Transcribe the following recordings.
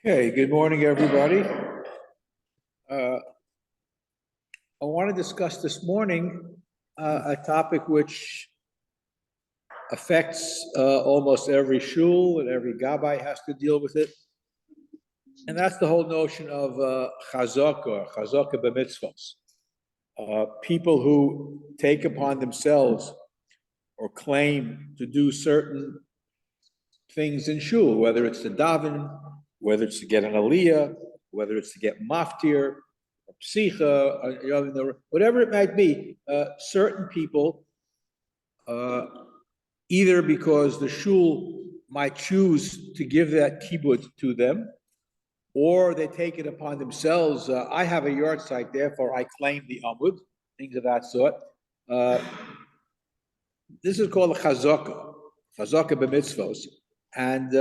Okay, good morning, everybody. I want to discuss this morning a topic which affects almost every shul, and every gabbai has to deal with it. And that's the whole notion of chazaka b'mitzvos. People who take upon themselves or claim to do certain things in shul, whether it's to daven, whether it's to get an aliyah, whether it's to get maftir, psicha, whatever it might be, certain people, either because the shul might choose to give that kibbutz to them, or they take it upon themselves. I have a yard site, therefore I claim the amud, things of that sort. This is called a chazaka b'mitzvos. And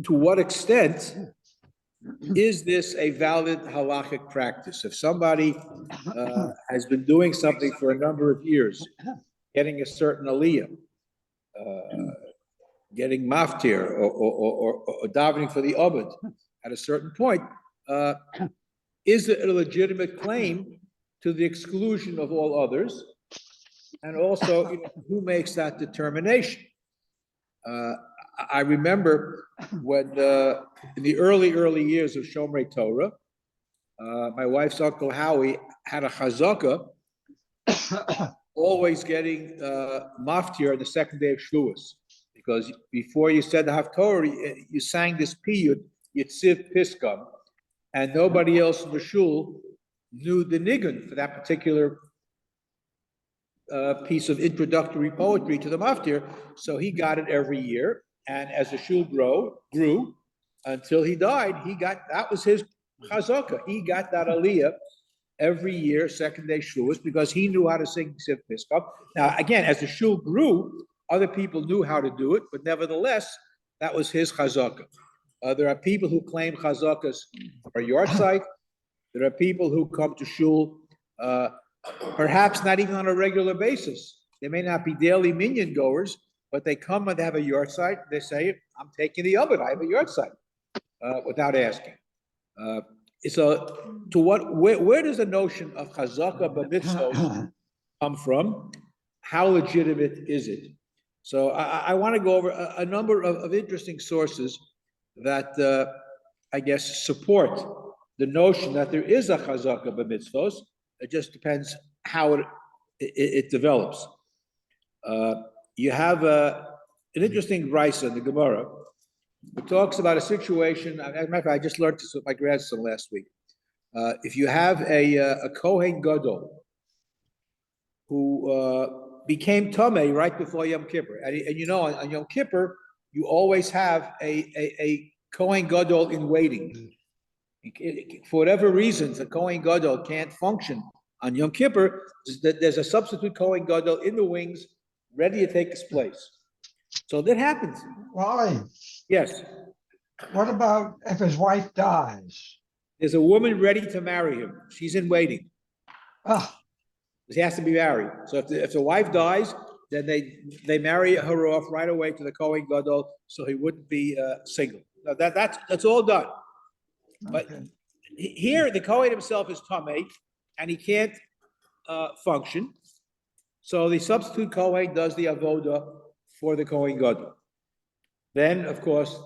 to what extent is this a valid halachic practice? If somebody has been doing something for a number of years, getting a certain aliyah, getting maftir, or davening for the obed at a certain point, is it a legitimate claim to the exclusion of all others? And also, who makes that determination? I remember when in the early years of Shomrei Torah, my wife's uncle Howie had a chazaka, always getting maftir on the second day of Shavuos, because before you said the Haftorah, you sang this piyut, Yitziv Piskam, and nobody else in the shul knew the nigun for that particular piece of introductory poetry to the maftir, so he got it every year. And as the shul grew until he died, that was his chazaka. He got that aliyah every year, second day Shavuos, because he knew how to sing Siv Piskam. Now, again, as the shul grew, other people knew how to do it, but nevertheless, that was his chazaka. There are people who claim chazakas for yard site. There are people who come to shul, perhaps not even on a regular basis. They may not be daily minyan goers, but they come and they have a yard site. They say, I'm taking the oven, I have a yard site, without asking. So where does the notion of chazaka b'mitzvos come from? How legitimate is it? So I want to go over a number of interesting sources that I guess support the notion that there is a chazaka b'mitzvos. It just depends how it develops. You have an interesting brisa in the Gemara. It talks about a situation. As a matter of fact, I just learned this with my grandson last week. If you have a Kohen Gadol who became Tameh right before Yom Kippur, and on Yom Kippur, you always have a Kohen Gadol in waiting. For whatever reasons, a Kohen Gadol can't function on Yom Kippur. There's a substitute Kohen Gadol in the wings, ready to take his place. So that happens. Wally, Yes. what about if his wife dies? There's a woman ready to marry him. She's in waiting. He has to be married. So if the wife dies, then they marry her off right away to the Kohen Gadol, so he wouldn't be single. Now that's all done. But here the Kohen himself is Tameh, and he can't function. So the substitute Kohen does the avoda for the Kohen Gadol. Then, of course,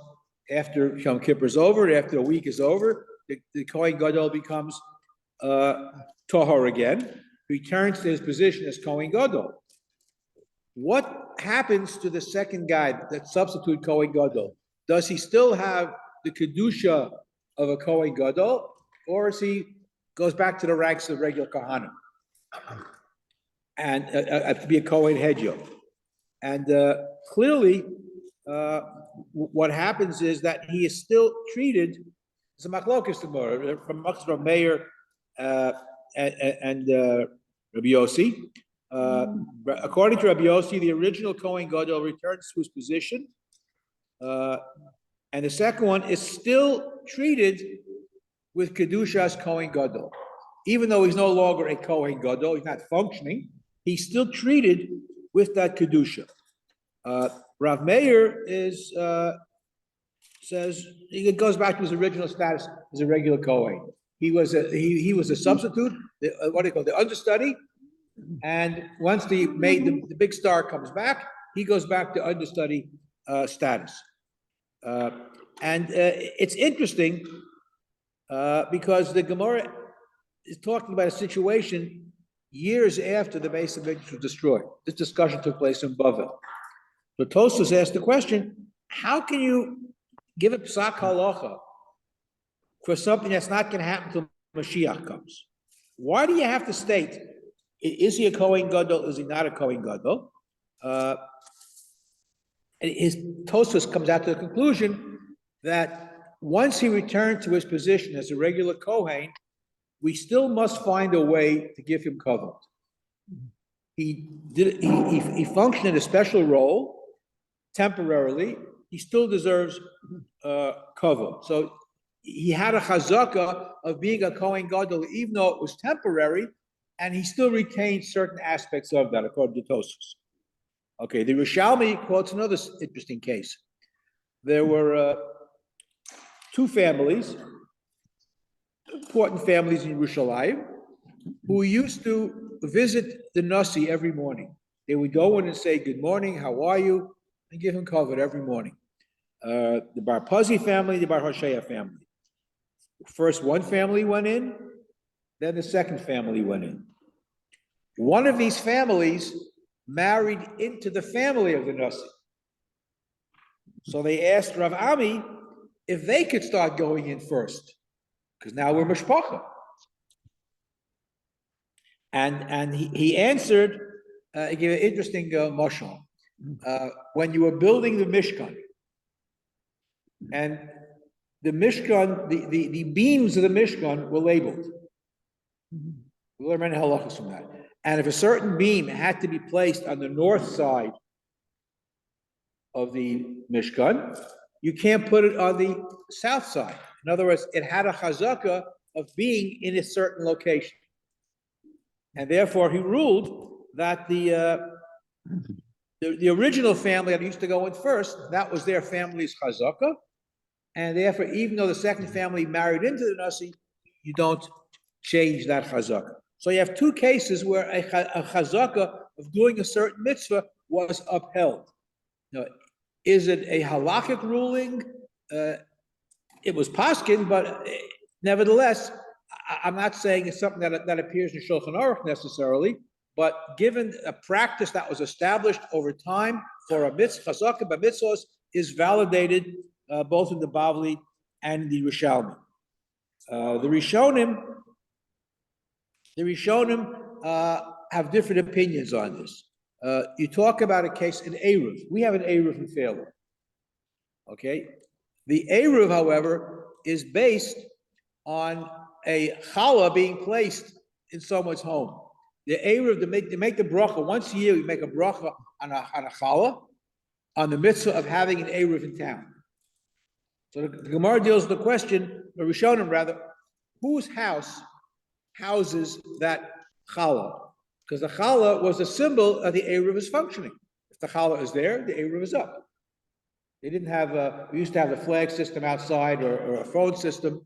after Yom Kippur is over, after a week is over, the Kohen Gadol becomes Tahor again, returns to his position as Kohen Gadol. What happens to the second guy, that substitute Kohen Gadol? Does he still have the Kedusha of a Kohen Gadol, or is he goes back to the ranks of regular Kohanim and to be a Kohen Hedyo? And clearly, what happens is that he is still treated as a machlokas from Rabbi Meir and Rabbi Yossi. According to Rabbi Yossi, the original Kohen Gadol returns to his position, and the second one is still treated with Kedusha as Kohen Gadol. Even though he's no longer a Kohen Gadol, he's not functioning, he's still treated with that Kedusha. Rav Meir is says, it goes back to his original status as a regular Kohen. He was a substitute, what do you call it, the understudy. And once the big star comes back, he goes back to understudy status. And it's interesting because the Gemara is talking about a situation years after the base of Mikdash was destroyed. This discussion took place in Bavel. So Tosfos asked the question, how can you give a psak halacha for something that's not going to happen until Mashiach comes? Why do you have to state, is he a Kohen Gadol, is he not a Kohen Gadol? His Tosfos comes out to the conclusion that once he returned to his position as a regular Kohen, we still must find a way to give him kavod. He functioned in a special role temporarily. He still deserves kavod. So he had a chazaka of being a Kohen Gadol, even though it was temporary, and he still retained certain aspects of that, according to Tosfos. Okay, the Rishalmi quotes another interesting case. There were two families, important families in Yerushalayim, who used to visit the Nasi every morning. They would go in and say, good morning, how are you? And give him kavod every morning. The Bar Pazi family, the Bar Hoshea family. First one family went in, then the second family went in. One of these families married into the family of the Nasi. So they asked Rav Ami if they could start going in first, because now we're mishpacha. And he answered, he gave an interesting mashal. When you were building the Mishkan, and the Mishkan, the beams of the Mishkan were labeled. We'll learn many halachas from that. And if a certain beam had to be placed on the north side of the Mishkan, you can't put it on the south side. In other words, it had a chazaka of being in a certain location. And therefore, he ruled that the original family that used to go in first, that was their family's chazaka. And therefore, even though the second family married into the Nasi, you don't change that chazaka. So you have two cases where a chazaka of doing a certain mitzvah was upheld. Now, is it a halakhic ruling? It was paskin, but nevertheless, I'm not saying it's something that appears in Shulchan Aruch necessarily, but given a practice that was established over time for a mitzvah, chazaka b'mitzvos is validated both in the Bavli and in the Rishalmi. The Rishonim have different opinions on this. You talk about a case in Eruv. We have an Eruv in Fairlawn. Okay? The Eruv, however, is based on a challah being placed in someone's home. The Eruv, they make the bracha, once a year, we make a bracha on a challah, on the mitzvah of having an Eruv in town. So the Gemara deals with the question, or Rishonim rather, whose house houses that challah? Because the challah was a symbol of the Eruv is functioning. If the challah is there, the Eruv is up. They didn't have we used to have a flag system outside or a phone system.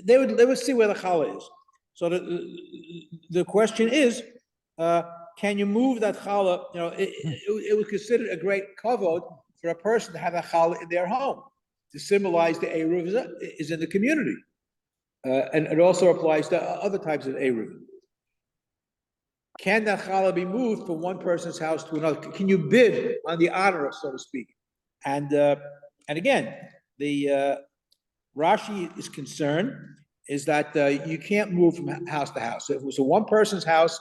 They would see where the challah is. So the question is, can you move that challah? You know, it was considered a great kavod for a person to have a challah in their home to symbolize the Eruv is in the community. And it also applies to other types of Eruv. Can that challah be moved from one person's house to another? Can you bid on the honor, so to speak? And again, the Rashi is concerned is that you can't move from house to house. If it was a one person's house,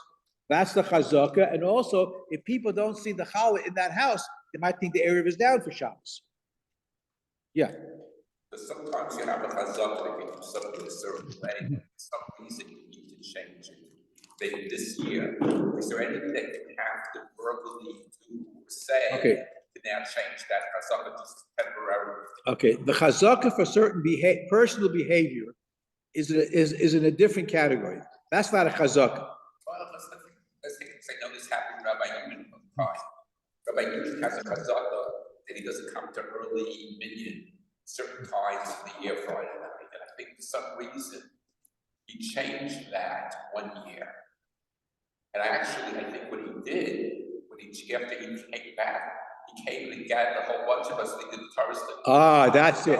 that's the chazaka. And also, if people don't see the challah in that house, they might think the Eruv is down for Shabbos. Yeah. But sometimes you have a chazaka that you do something a certain way, and for some reason you need to change it. Maybe this year, is there anything that you have to verbally do or say to now change that chazaka just temporarily? Okay, the chazaka for certain personal behavior is in a different category. That's not a chazaka. Well, let's say, I know this happened to Rabbi Greene all the time. Rabbi Greene has a chazaka that he doesn't come to early minyan certain times of the year Friday night. And I think for some reason, he changed that one year. And actually, I think what he did, after he came back, he came and gathered a whole bunch of us, and he did the Torah study. Ah, that's it.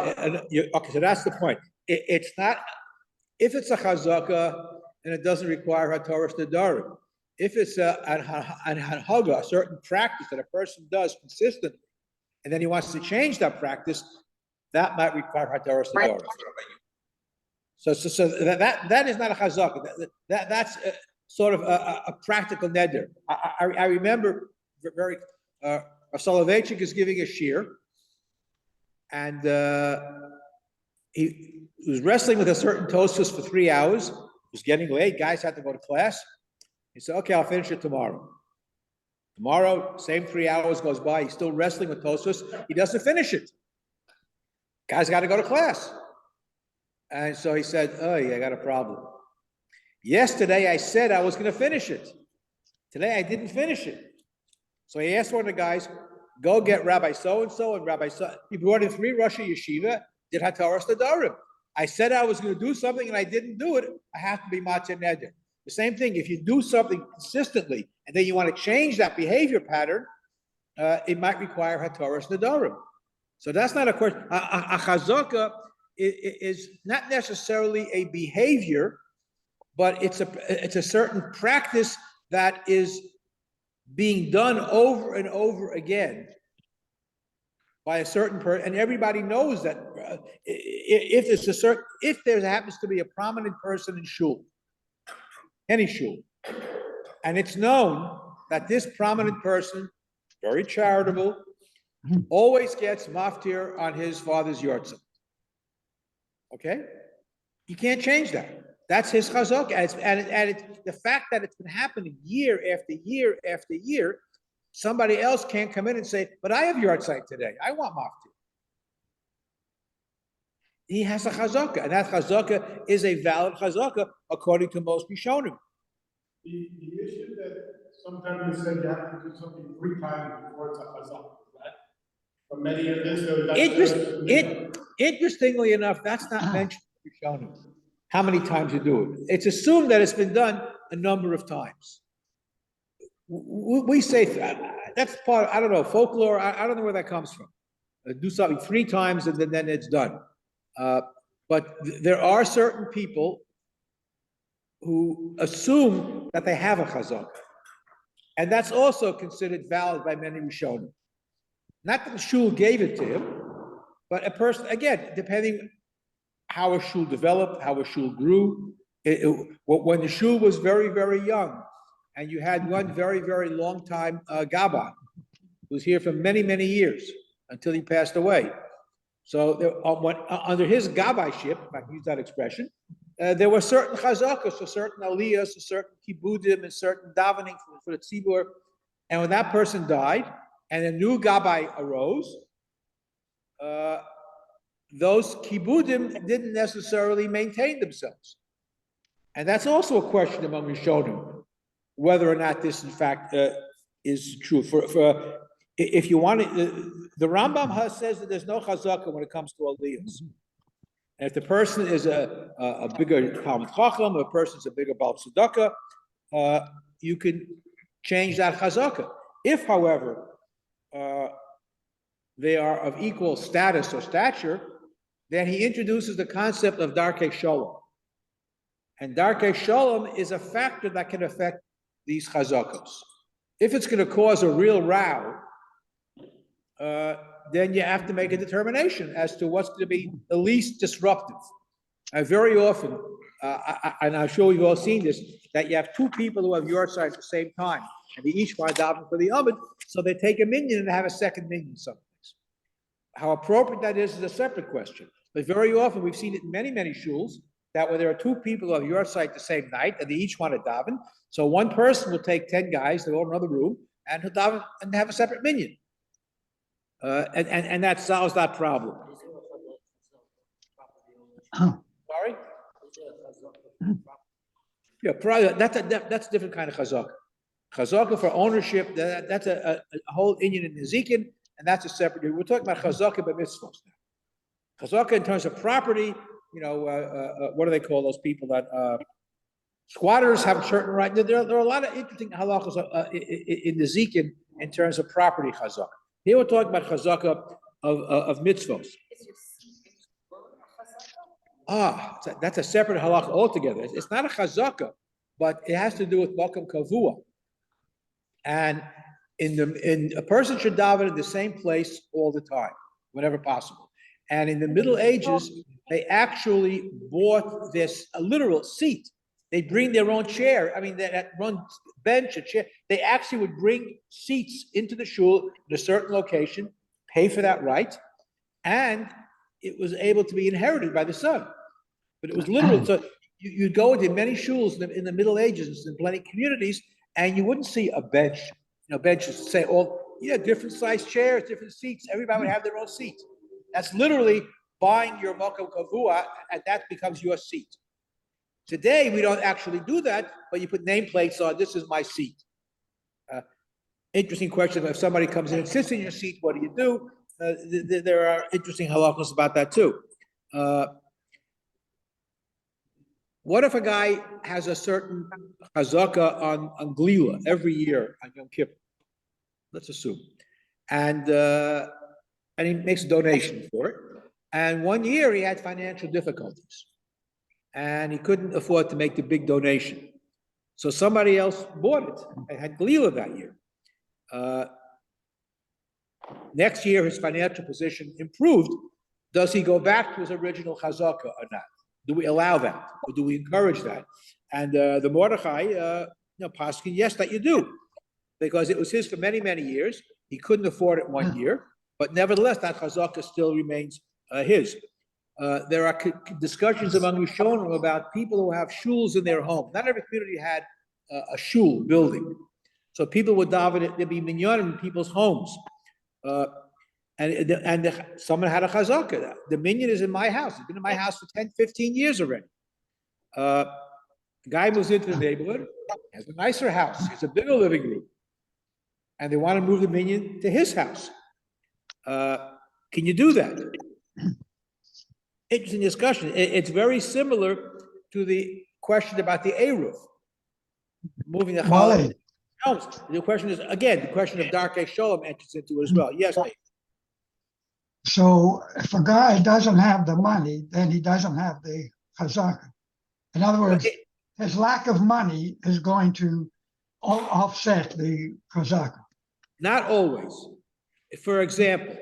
Okay, so that's the point. It's not, if it's a chazaka and it doesn't require HaTorah Nedarim. If it's an hanhaga, a certain practice that a person does consistently, and then he wants to change that practice, that might require HaTorah Nedarim. So that is not a chazaka. That's sort of a practical neder. I remember very Soloveitchik is giving a shiur, and he was wrestling with a certain tosfos for 3 hours. It was getting late. Guys had to go to class. He said, "Okay, I'll finish it tomorrow." Tomorrow, same 3 hours goes by. He's still wrestling with tosfos. He doesn't finish it. Guys got to go to class. And so he said, "Oh, yeah, I got a problem. Yesterday, I said I was going to finish it. Today, I didn't finish it." So he asked one of the guys, "Go get Rabbi so-and-so and Rabbi so." He brought in 3 Rosh Yeshiva, did HaTorah Nedarim. I said I was going to do something and I didn't do it. I have to be Matzah Neder. The same thing, if you do something consistently and then you want to change that behavior pattern, it might require HaTorah Nedarim. So that's not a question. A chazaka is not necessarily a behavior, but it's a certain practice that is being done over and over again by a certain person, and everybody knows that if there happens to be a prominent person in shul, any shul, and it's known that this prominent person, very charitable, always gets maftir on his father's yahrzeit. Okay, you can't change that. That's his chazak, and it's the fact that it's been happening year after year after year. Somebody else can't come in and say, "But I have yahrzeit today. I want maftir." He has a chazaka, and that chazaka is a valid chazaka according to most Rishonim. The issue that sometimes you said you have to do something 3 times before it's a chazaka, right? For many of this, Interestingly enough, that's not mentioned in Rishonim. How many times you do it? It's assumed that it's been done a number of times. We say that's part, I don't know, folklore. I don't know where that comes from. Do something 3 times and then it's done. But there are certain people who assume that they have a chazaka, and that's also considered valid by many Rishonim. Not that the shul gave it to him, but a person, again, depending how a shul developed, how a shul grew. When the shul was very, very young, and you had one very, very long time Gabbai, who was here for many, many years until he passed away. So under his Gabbai-ship, if I can use that expression, there were certain chazakas, or certain aliyahs, or certain kibudim, and certain davening for the tzibur. And when that person died, and a new Gabbai arose, those kibudim didn't necessarily maintain themselves. And that's also a question among Rishonim, whether or not this, in fact, is true. If you want it, the Rambam says that there's no chazaka when it comes to aliyahs. And if the person is a bigger Talmid Chacham, or a person is a bigger Baal Tzedakah, you can change that chazaka. If, however, they are of equal status or stature, then he introduces the concept of Darkei Shalom. And Darkei Shalom is a factor that can affect these chazakos. If it's going to cause a real row, then you have to make a determination as to what's going to be the least disruptive. Very often, and I'm sure you've all seen this, that you have 2 people who have your side at the same time, and they each want to daven for the Amid, so they take a minyan and have a second minyan someplace. How appropriate that is a separate question. But very often, we've seen it in many, many shuls, that when there are 2 people who have your side the same night, and they each want to daven, so one person will take 10 guys, they go in another room, and he'll daven and have a separate minyan. And that solves that problem. Sorry? Yeah, that's a different kind of chazaka. Chazaka for ownership, that's a whole inyan in Nezikin, and that's a separate. We're talking about chazaka by mitzvahs now. Chazaka in terms of property, what do they call those people that, squatters have a certain right. There are a lot of interesting halachas in the Zikin in terms of property chazaka. Here we're talking about chazaka of mitzvos. That's a separate halakha altogether. It's not a chazaka, but it has to do with makom kavua. And in a person should daven in the same place all the time, whenever possible. And in the Middle Ages, they actually bought this a literal seat. They bring their own chair. I mean, that one bench, a chair. They actually would bring seats into the shul in a certain location, pay for that right, and it was able to be inherited by the son. But it was literal. So you'd go into many shuls in the Middle Ages, in plenty of communities, and you wouldn't see a bench. Benches say different size chairs, different seats. Everybody would have their own seat. That's literally buying your makom kavua, and that becomes your seat. Today, we don't actually do that, but you put nameplates on, this is my seat. Interesting question, if somebody comes in and sits in your seat, what do? There are interesting halachos about that too. What if a guy has a certain chazaka on Glila every year on Yom Kippur? Let's assume. And he makes a donation for it. And one year he had financial difficulties. And he couldn't afford to make the big donation. So somebody else bought it and had Glila that year. Next year, his financial position improved. Does he go back to his original chazaka or not? Do we allow that? Or do we encourage that? And the Mordechai, Paskin, yes, that you do. Because it was his for many, many years. He couldn't afford it one year. But nevertheless, that chazaka still remains his. There are discussions among Rishonim about people who have shuls in their home. Not every community had a shul building. So people would daven, there'd be minyanim in people's homes. And someone had a chazaka. The minyan is in my house. It's been in my house for 10, 15 years already. A guy moves into the neighborhood, has a nicer house, he has a bigger living room. And they want to move the minyan to his house. Can you do that? Interesting discussion. It's very similar to the question about the Eruv. Moving the house. The question is, again, the question of Darkei Shalom enters into it as well. Yes, Dave. So if a guy doesn't have the money, then he doesn't have the chazaka. In other words, his lack of money is going to offset the chazaka. Not always. For example,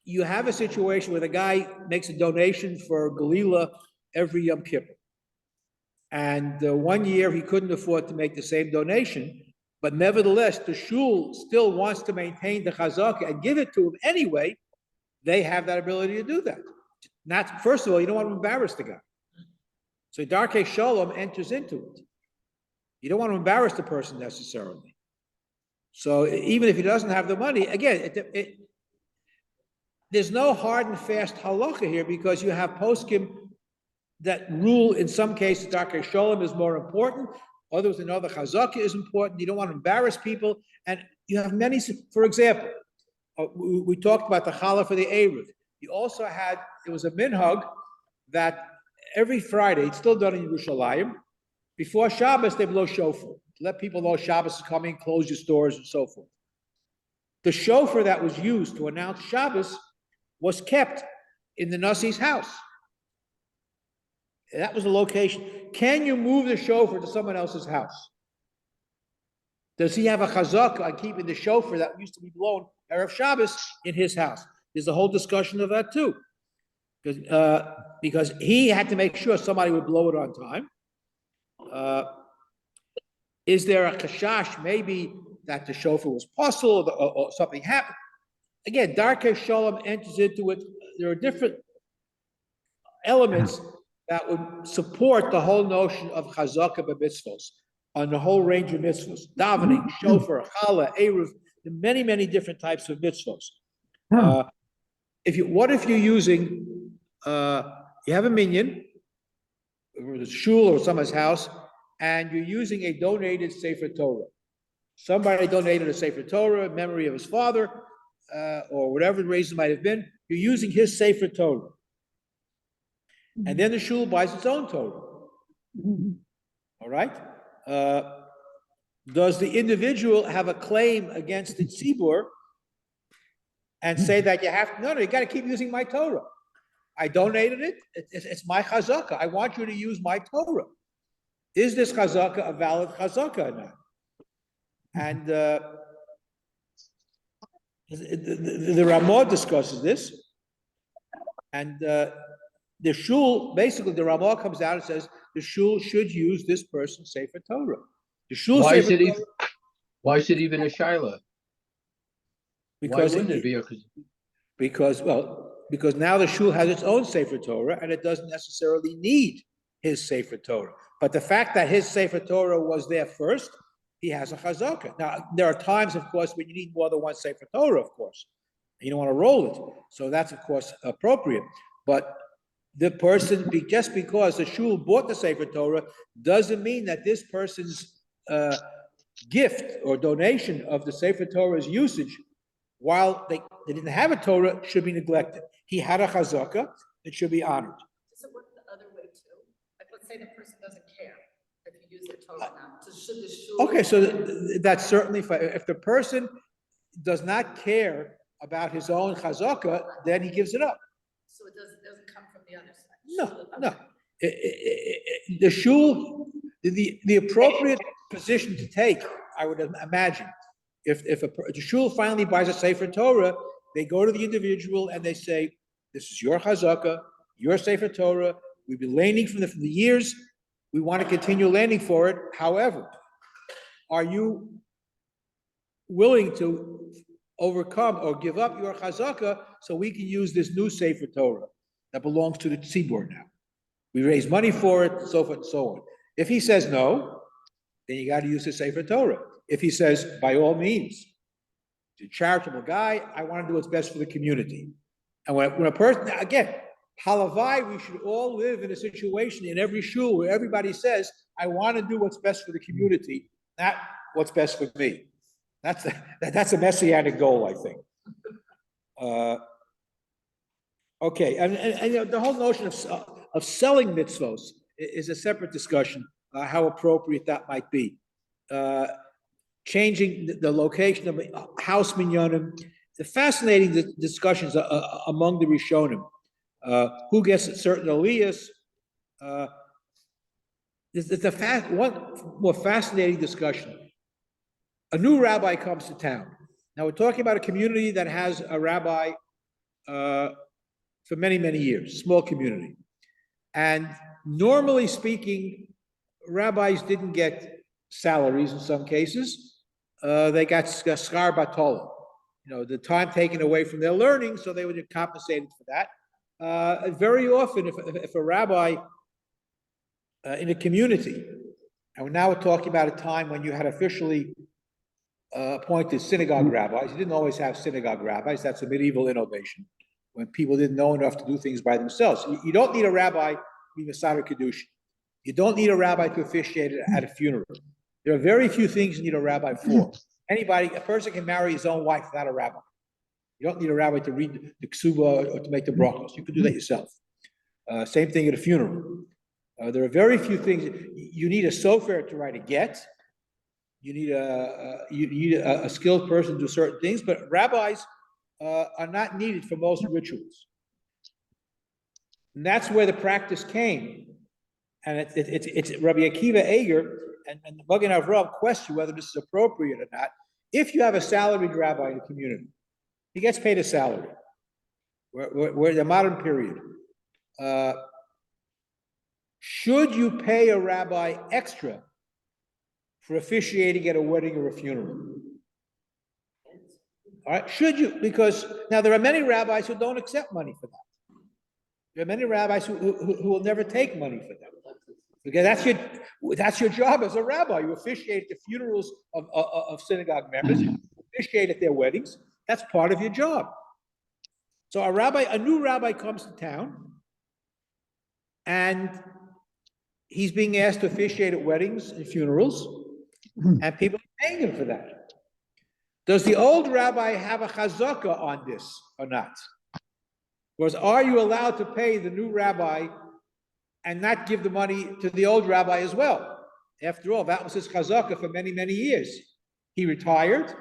you have a situation where the guy makes a donation for Galila every Yom Kippur. And 1 year he couldn't afford to make the same donation, but nevertheless, the shul still wants to maintain the chazaka and give it to him anyway. They have that ability to do that. Not, first of all, you don't want to embarrass the guy. So Darkei Shalom enters into it. You don't want to embarrass the person necessarily. So even if he doesn't have the money, again, there's no hard and fast halacha here because you have poskim that rule in some cases Darkei Shalom is more important. Others another chazaka is important. You don't want to embarrass people. And you have many, for example, we talked about the challah for the Eruv. You also had, it was a minhag that every Friday, it's still done in Yerushalayim, before Shabbos, they blow shofar. Let people know Shabbos is coming, close your stores and so forth. The shofar that was used to announce Shabbos was kept in the Nasi's house. That was the location. Can you move the shofar to someone else's house? Does he have a chazak on keeping the shofar that used to be blown Erev Shabbos in his house? There's a whole discussion of that too. Because he had to make sure somebody would blow it on time. Is there a kashash, maybe that the shofar was puzzled or something happened? Again, Darkei Shalom enters into it. There are different elements that would support the whole notion of chazaka b'mitzvos on the whole range of mitzvos. Davening, shofar, challah, eruv, the many, many different types of mitzvos. What if you're using, you have a minyan, or a shul or someone's house, and you're using a donated Sefer Torah. Somebody donated a Sefer Torah in memory of his father, or whatever the reason might have been. you're using his Sefer Torah. And then the shul buys its own Torah. All right? Does the individual have a claim against the tzibur and say that you have to, no, you got to keep using my Torah. I donated it. It's my chazakah. I want you to use my Torah. Is this chazakah a valid chazakah or not? And the Ramah discusses this. And the shul, basically, the Ramah comes out and says the shul should use this person's Sefer Torah. The shul Why Sefer is it Torah, even, why is it even a shaila? Why because wouldn't it be? because now the shul has its own Sefer Torah and it doesn't necessarily need his Sefer Torah. But the fact that his Sefer Torah was there first, he has a chazakah. Now, there are times, of course, when you need more than one Sefer Torah, of course. You don't want to roll it. So that's, of course, appropriate. But the person, just because the shul bought the Sefer Torah, doesn't mean that this person's gift or donation of the Sefer Torah's usage, while they didn't have a Torah, should be neglected. He had a chazakah, it should be honored. Does it work the other way too? Like, let's say the person doesn't care if you use the Torah now. So should the shul? Okay, so that's certainly fine. If the person does not care about his own chazakah, then he gives it up. So it doesn't come from the other side. No. The shul, the appropriate position to take, I would imagine, if the shul finally buys a Sefer Torah, they go to the individual and they say, this is your chazakah, your Sefer Torah, we've been lending for the years, we want to continue lending for it. However, are you willing to overcome or give up your chazakah so we can use this new Sefer Torah that belongs to the tzibur now? We raise money for it, so forth and so on. If he says no, then you got to use the Sefer Torah. If he says, by all means, he's a charitable guy, I want to do what's best for the community. And when a person, again, halavai, we should all live in a situation in every shul where everybody says, I want to do what's best for the community, not what's best for me. That's a messianic goal, I think. Okay, and the whole notion of selling mitzvos is a separate discussion, how appropriate that might be. Changing the location of house minyanim, the fascinating discussions among the Rishonim. Who gets certain aliyahs? One more fascinating discussion. A new rabbi comes to town. Now we're talking about a community that has a rabbi for many, many years, small community. And normally speaking, rabbis didn't get salaries in some cases. They got schar batola, the time taken away from their learning, so they would get compensated for that. Very often, if a rabbi in a community, and now we're talking about a time when you had officially appointed synagogue rabbis. You didn't always have synagogue rabbis. That's a medieval innovation, when people didn't know enough to do things by themselves. You don't need a rabbi to be Masada Kedushin. You don't need a rabbi to officiate at a funeral. There are very few things you need a rabbi for. A person can marry his own wife without a rabbi. You don't need a rabbi to read the ksuba or to make the brachos. You can do that yourself. Same thing at a funeral. There are very few things. You need a sofer to write a get. You need a skilled person to do certain things, but rabbis are not needed for most rituals. And that's where the practice came. And it's Rabbi Akiva Eger and the Magen Avraham question whether this is appropriate or not. If you have a salaried rabbi in the community, he gets paid a salary. We're in the modern period. Should you pay a rabbi extra for officiating at a wedding or a funeral? All right, should you? Because now there are many rabbis who don't accept money for that. There are many rabbis who will never take money for that. Because that's your job as a rabbi. You officiate at the funerals of synagogue members. You officiate at their weddings. That's part of your job. So a new rabbi comes to town, and he's being asked to officiate at weddings and funerals, and people are paying him for that. Does the old rabbi have a chazakah on this or not? was, are you allowed to pay the new rabbi and not give the money to the old rabbi as well? After all, that was his chazakah for many, many years. He retired,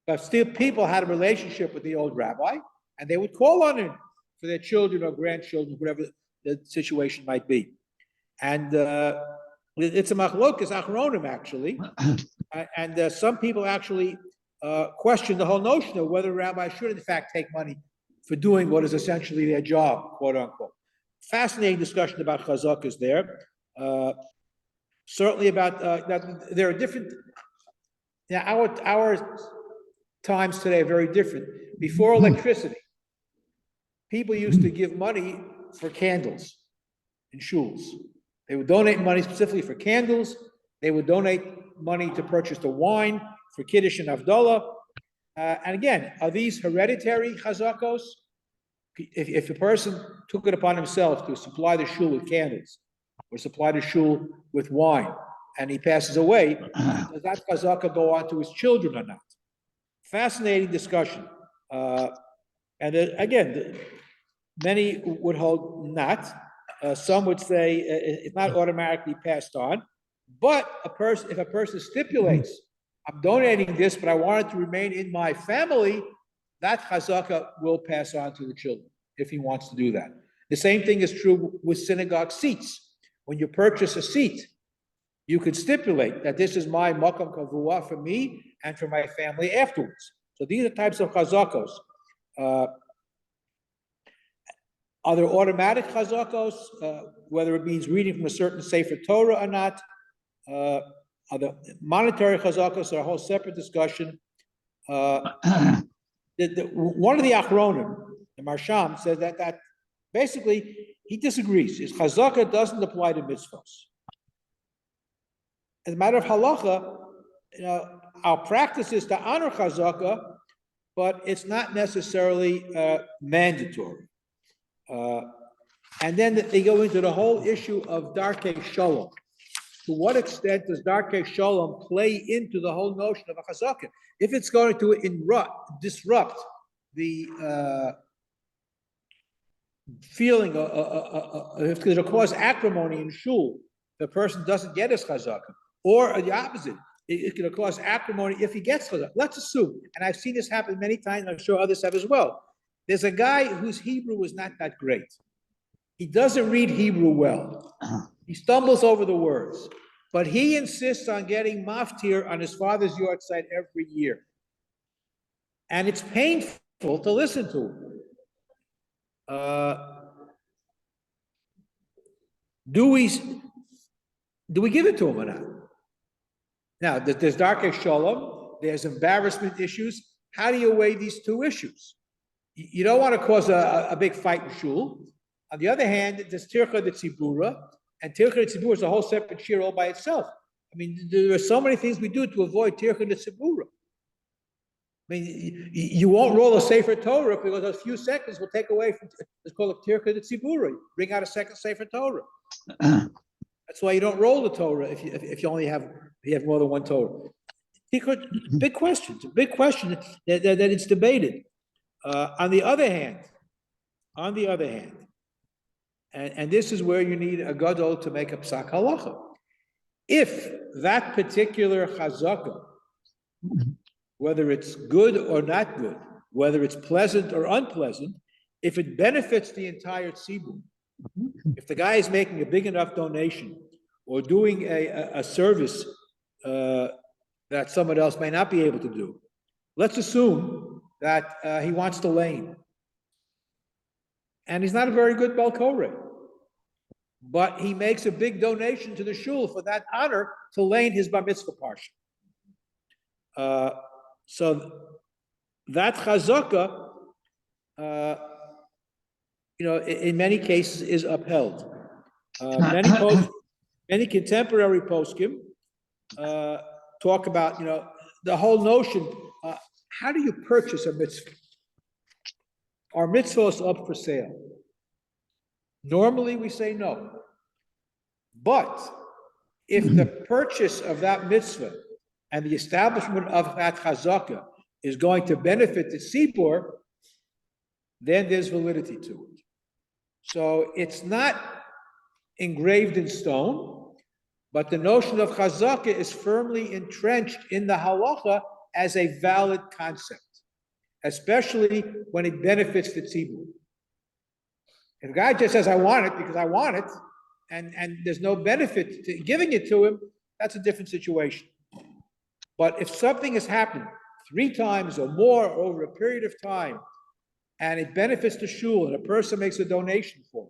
but still people had a relationship with the old rabbi, and they would call on him for their children or grandchildren, whatever the situation might be. And it's a machlokas achronim, actually. And some people actually question the whole notion of whether a rabbi should, in fact, take money for doing what is essentially their job, quote unquote. Fascinating discussion about chazakas there. Certainly about that there are different. Now, our times today are very different. Before electricity, people used to give money for candles in shuls. They would donate money specifically for candles. They would donate money to purchase the wine for Kiddush and Havdalah. And again, are these hereditary chazakos? If a person took it upon himself to supply the shul with candles or supply the shul with wine and he passes away, does that chazakah go on to his children or not? Fascinating discussion. And again, many would hold not. Some would say it's not automatically passed on. But if a person stipulates, I'm donating this, but I want it to remain in my family, that chazakah will pass on to the children if he wants to do that. The same thing is true with synagogue seats. When you purchase a seat, you could stipulate that this is my makam kavua for me and for my family afterwards. So these are types of chazakos. Are there automatic chazakos, whether it means reading from a certain Sefer Torah or not? Are the monetary chazakos are a whole separate discussion. One of the achronim, the Marsham, says that basically he disagrees. His chazakah doesn't apply to mitzvahs. As a matter of halacha, our practice is to honor chazakah, but it's not necessarily mandatory. And then they go into the whole issue of darkei shalom. To what extent does darkei shalom play into the whole notion of a chazakah? If it's going to disrupt the feeling, if it's going to cause acrimony in shul, the person doesn't get his chazakah, or the opposite, it's going to cause acrimony if he gets chazakah. Let's assume, and I've seen this happen many times, I'm sure others have as well. There's a guy whose Hebrew is not that great. He doesn't read Hebrew well. He stumbles over the words, but he insists on getting maftir on his father's yahrzeit every year. And it's painful to listen to him. Do we give it to him or not? Now, there's darkei shalom, there's embarrassment issues. How do you weigh these two issues? You don't want to cause a big fight in shul. On the other hand, there's tircha de tzibura, and tircha de tzibura is a whole separate shiur all by itself. I mean, there are so many things we do to avoid tircha de tzibura. I mean, you won't roll a Sefer Torah because a few seconds will take away from, it's called a tircha de tzibura. Bring out a second Sefer Torah. That's why you don't roll the Torah if you only have more than one Torah. Big question. It's a big question that it's debated. On the other hand, and this is where you need a gadol to make a psak halacha. If that particular chazakah, whether it's good or not good, whether it's pleasant or unpleasant, if it benefits the entire tzibur, if the guy is making a big enough donation or doing a service that someone else may not be able to do, let's assume that he wants to lane. And he's not a very good Balkoreh. But he makes a big donation to the shul for that honor to lane his bar mitzvah parsha. So that chazakah, in many cases is upheld. Many contemporary poskim talk about, the whole notion, how do you purchase a mitzvah? Are mitzvahs up for sale? Normally we say no. But if the purchase of that mitzvah and the establishment of that chazakah is going to benefit the tzibur, then there's validity to it. So it's not engraved in stone, but the notion of chazaka is firmly entrenched in the halacha as a valid concept, especially when it benefits the tzibur. If a guy just says, I want it because I want it, and there's no benefit to giving it to him, that's a different situation. But if something has happened 3 times or more over a period of time, and it benefits the shul, and a person makes a donation for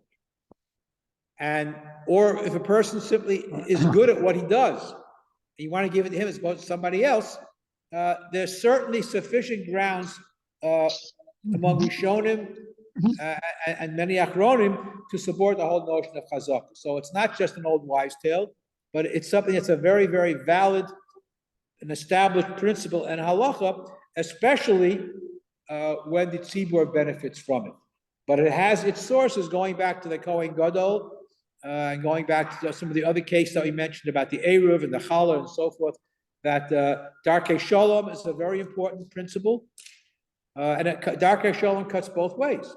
it, or if a person simply is good at what he does, and you want to give it to him as opposed to somebody else, there's certainly sufficient grounds among Rishonim and many Achronim to support the whole notion of chazaka. So it's not just an old wives' tale, but it's something that's a very, very valid and established principle in halacha, especially when the tzibur benefits from it. But it has its sources going back to the Kohen Gadol, and going back to some of the other cases that we mentioned about the Eruv and the Challah and so forth, that Darkei Shalom is a very important principle. And Darkei Shalom cuts both ways.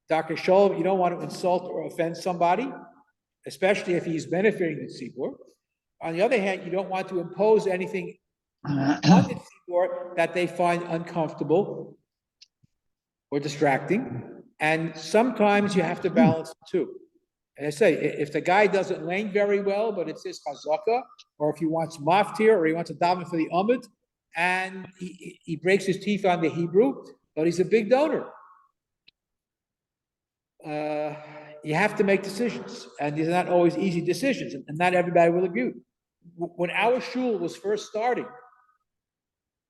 Darkei Shalom, you don't want to insult or offend somebody, especially if he's benefiting the tzibur. On the other hand, you don't want to impose anything on the tzibur that they find uncomfortable or distracting. And sometimes you have to balance the two. And I say, if the guy doesn't lane very well, but it's his chazaka, or if he wants maftir, or he wants a daven for the Amud, and he breaks his teeth on the Hebrew, but he's a big donor. You have to make decisions, and these are not always easy decisions, and not everybody will agree. When our shul was first starting,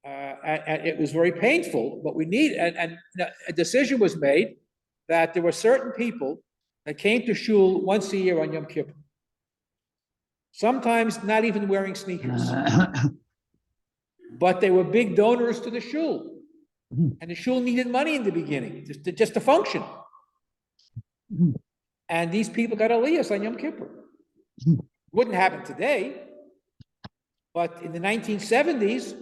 and it was very painful, but we need, and a decision was made that there were certain people that came to shul once a year on Yom Kippur. Sometimes not even wearing sneakers. But they were big donors to the shul. And the shul needed money in the beginning, just to function. And these people got aliyahs on Yom Kippur. Wouldn't happen today, but in the 1970s,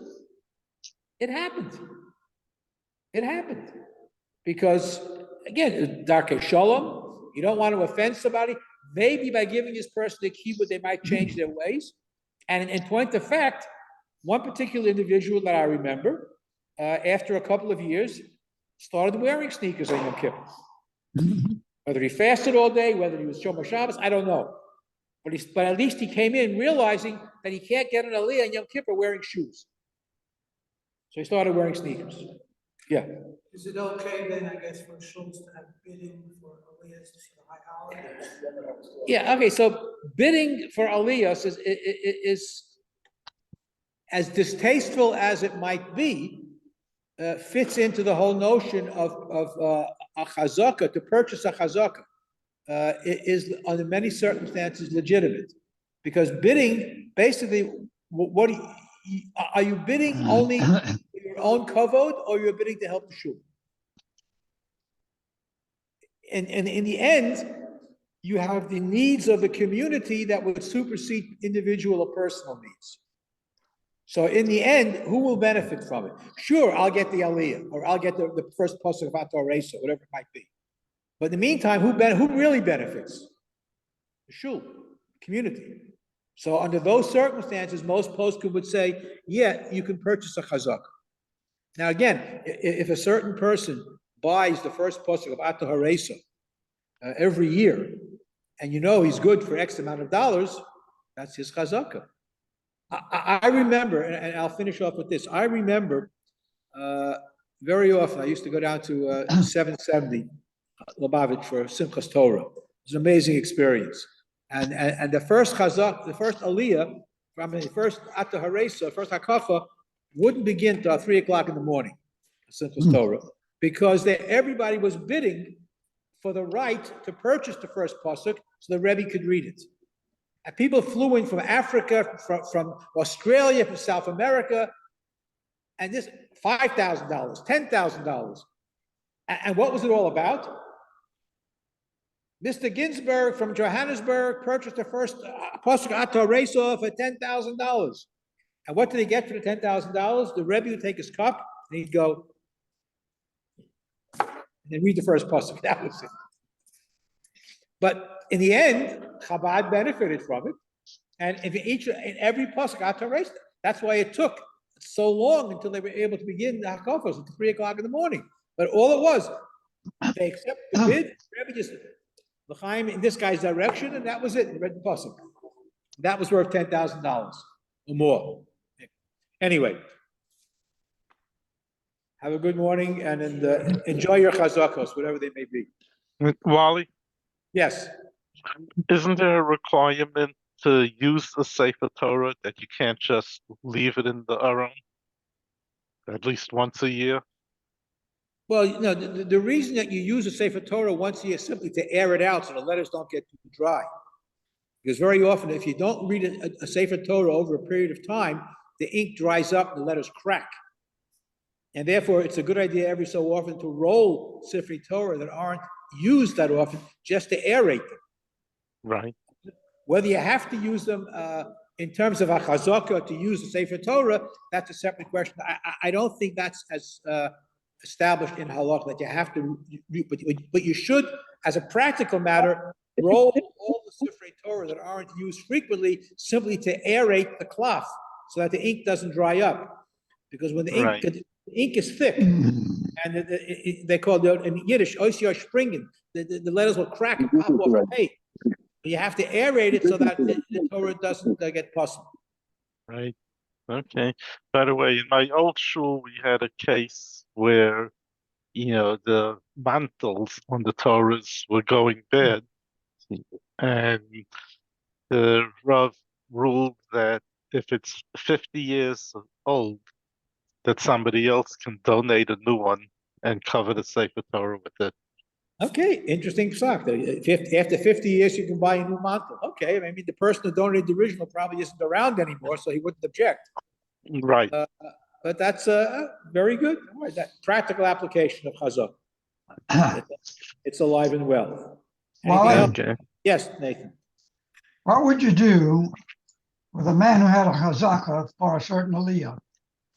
it happened. It happened. Because, again, Darkei Shalom, you don't want to offend somebody. Maybe by giving this person a kibbutz, they might change their ways. And in point of fact, one particular individual that I remember, after a couple of years, started wearing sneakers on Yom Kippur. Whether he fasted all day, whether he was Shomer Shabbos, I don't know. But at least he came in realizing that he can't get an aliyah on Yom Kippur wearing shoes. So he started wearing sneakers. Yeah. Is it okay then, I guess, for shuls to have bidding for aliyahs for the high holidays? Yeah, okay, so bidding for aliyahs is as distasteful as it might be, fits into the whole notion of a chazaka, to purchase a chazaka, is under many circumstances legitimate. Because bidding, basically, are you bidding only for your own kavod, or you're bidding to help the shul? And in the end, you have the needs of the community that would supersede individual or personal needs. So in the end, who will benefit from it? Sure, I'll get the aliyah, or I'll get the first pasuk of Atar Reisa, whatever it might be. But in the meantime, who really benefits? The shul, community. So under those circumstances, most poskim would say, yeah, you can purchase a chazak. Now again, if a certain person buys the first pasuk of Atar Reisa every year, and you know he's good for X amount of dollars, that's his chazakah. I remember, and I'll finish off with this. I remember very often, I used to go down to 770 Lubavitch for Simchas Torah. It was an amazing experience. And the first chazak, the first aliyah, the first Atar Reisa, first hakafa, wouldn't begin till 3 o'clock in the morning, Simchas Torah, because everybody was bidding for the right to purchase the first pasuk so the Rebbe could read it. And people flew in from Africa, from Australia, from South America, and this $5,000, $10,000. And what was it all about? Mr. Ginsburg from Johannesburg purchased the first pasuk Atar Reisa for $10,000. And what did he get for the $10,000? The Rebbe would take his cup and he'd go, And read the first pasuk. That was it. But in the end, Chabad benefited from it. And if in every pasuk got to erase it. That's why it took so long until they were able to begin the Hakafos at 3 o'clock in the morning. But all it was, they accepted the bid, Rabbi just l'chaim in this guy's direction, and that was it. Read the pasuk. That was worth $10,000 or more. Anyway, have a good morning and enjoy your chazakos, whatever they may be. Wally, Yes. isn't there a requirement to use a Sefer Torah that you can't just leave it in the Aron at least once a year? Well, you know, the reason that you use a Sefer Torah once a year is simply to air it out so the letters don't get too dry. Because very often, if you don't read a Sefer Torah over a period of time, the ink dries up and the letters crack. And therefore, it's a good idea every so often to roll Sefer Torah that aren't used that often just to aerate them. Right. Whether you have to use them in terms of a chazaka to use the Sefer Torah, that's a separate question. I don't think that's as established in halakha that you have to, but you should, as a practical matter, roll all the Sefer Torah that aren't used frequently simply to aerate the cloth so that the ink doesn't dry up. Because when the ink is thick, and they call it in Yiddish, oisiyah springen, the letters will crack and pop off the page. You have to aerate it so that the Torah doesn't get possible. Right. Okay. By the way, in my old shul, we had a case where, the mantles on the Torahs were going bad, and the Rav ruled that if it's 50 years old, that somebody else can donate a new one and cover the Sefer Torah with it. Okay, interesting psak. After 50 years, you can buy a new mantle. Okay, I mean, the person who donated the original probably isn't around anymore, so he wouldn't object. Right. But that's very good. Right, that practical application of chazak. It's alive and well. Wally, Okay. Yes, Nathan. what would you do with a man who had a chazaka for a certain aliyah?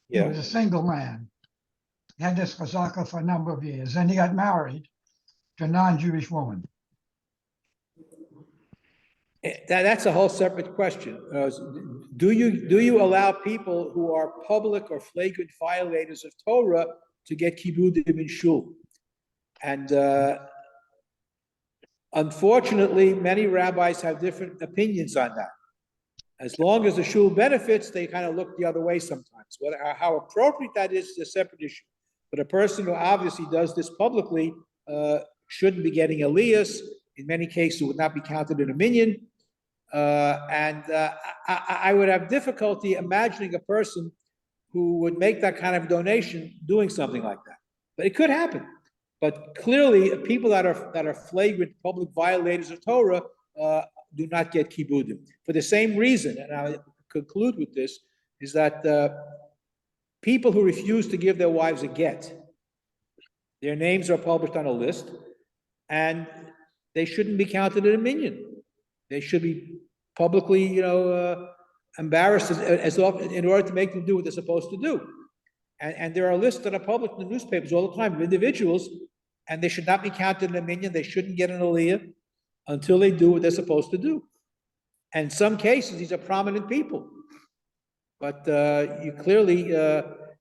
He was a single man. He had this chazaka for a number of years. Then he got married to a non-Jewish woman. That's a whole separate question. Do you allow people who are public or flagrant violators of Torah to get kibudim in shul? And unfortunately, many rabbis have different opinions on that. As long as the shul benefits, they kind of look the other way sometimes. How appropriate that is a separate issue. But a person who obviously does this publicly shouldn't be getting aliyahs. In many cases, would not be counted in a minyan. I would have difficulty imagining a person who would make that kind of donation doing something like that. But it could happen. But clearly, people that are flagrant public violators of Torah do not get kibudim. For the same reason, and I conclude with this, is that people who refuse to give their wives a get, their names are published on a list, and they shouldn't be counted in a minyan. They should be publicly, embarrassed as often in order to make them do what they're supposed to do. And there are lists that are published in the newspapers all the time of individuals, and they should not be counted in a minyan. They shouldn't get an aliyah until they do what they're supposed to do. And in some cases, these are prominent people. But you clearly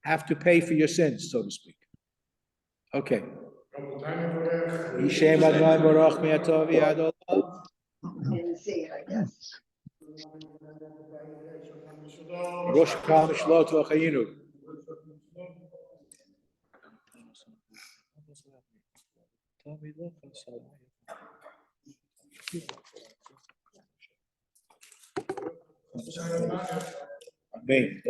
have to pay for your sins, so to speak. Okay. Yishem Adonai Baruch Me'atov Yad Olam. Didn't see it, I guess. Rosh Kal Mishlot V'Chayinu. Amen.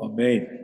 Amen.